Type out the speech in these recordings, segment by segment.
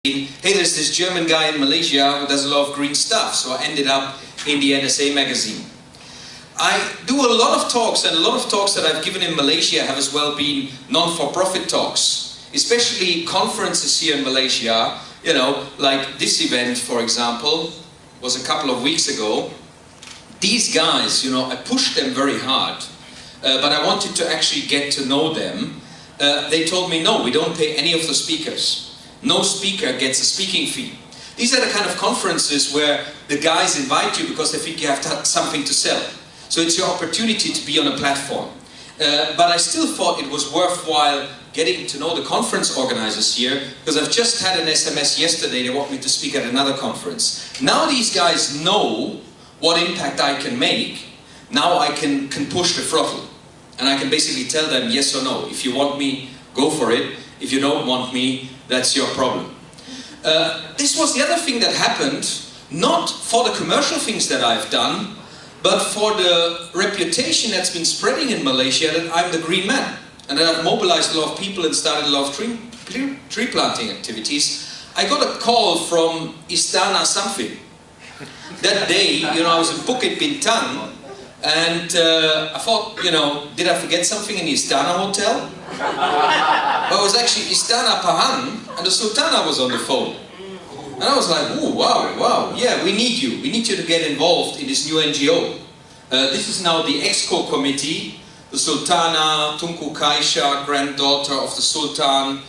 hey, there's this German guy in Malaysia who does a lot of green stuff, so I ended up in the NSA magazine. I do a lot of talks, and a lot of talks that I've given in Malaysia have as well been non-for-profit talks, especially conferences here in Malaysia, you know, like this event, for example, was a couple of weeks ago. These guys, you know, I pushed them very hard, but I wanted to actually get to know them. They told me, no, we don't pay any of the speakers. No speaker gets a speaking fee. These are the kind of conferences where the guys invite you because they think you have something to sell. So it's your opportunity to be on a platform. But I still thought it was worthwhile getting to know the conference organizers here, because I've just had an SMS yesterday, they want me to speak at another conference. Now these guys know what impact I can make. Now I can push the throttle. And I can basically tell them yes or no. If you want me, go for it. If you don't want me, that's your problem. This was the other thing that happened, not for the commercial things that I've done, but for the reputation that's been spreading in Malaysia that I'm the green man. And that I've mobilized a lot of people and started a lot of tree planting activities. I got a call from Istana something. That day, you know, I was in Bukit Bintang, and I thought, you know, did I forget something in the Istana hotel? But it was actually Sultanah of Pahang, and the Sultanah was on the phone. And I was like, oh, wow, yeah, we need you. We need you to get involved in this new NGO. This is now the Exco committee. The Sultanah, Tuanku Kaishia, granddaughter of the Sultan,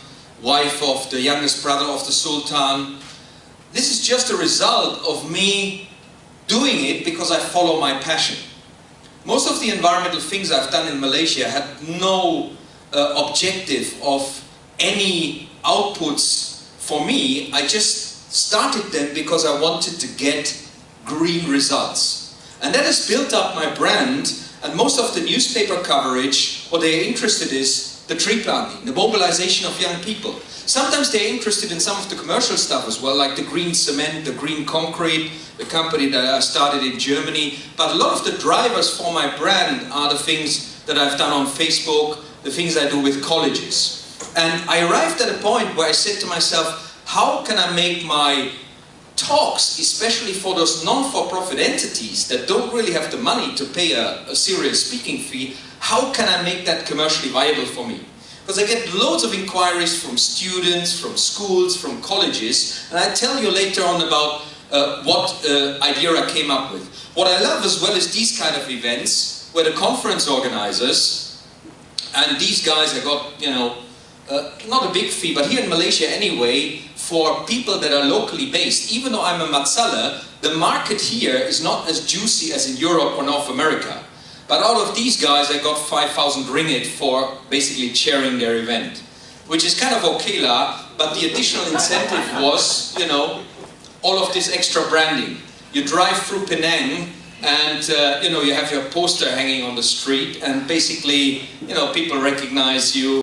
wife of the youngest brother of the Sultan. This is just a result of me doing it because I follow my passion. Most of the environmental things I've done in Malaysia had no objective of any outputs for me. I just started them because I wanted to get green results. And that has built up my brand, and most of the newspaper coverage, what they're interested is the tree planting, the mobilization of young people. Sometimes they're interested in some of the commercial stuff as well, like the green cement, the green concrete, the company that I started in Germany. But a lot of the drivers for my brand are the things that I've done on Facebook, the things I do with colleges. And I arrived at a point where I said to myself, how can I make my talks, especially for those non-for-profit entities that don't really have the money to pay a serious speaking fee, how can I make that commercially viable for me? Because I get loads of inquiries from students, from schools, from colleges, and I tell you later on about what idea I came up with. What I love as well is these kind of events where the conference organizers, and these guys I got, you know, not a big fee, but here in Malaysia anyway, for people that are locally based, even though I'm a Matsala, the market here is not as juicy as in Europe or North America. But out of these guys, I got 5,000 ringgit for basically chairing their event, which is kind of okay lah, but the additional incentive was, you know, all of this extra branding. You drive through Penang, and you know, you have your poster hanging on the street, and basically, you know, people recognize you.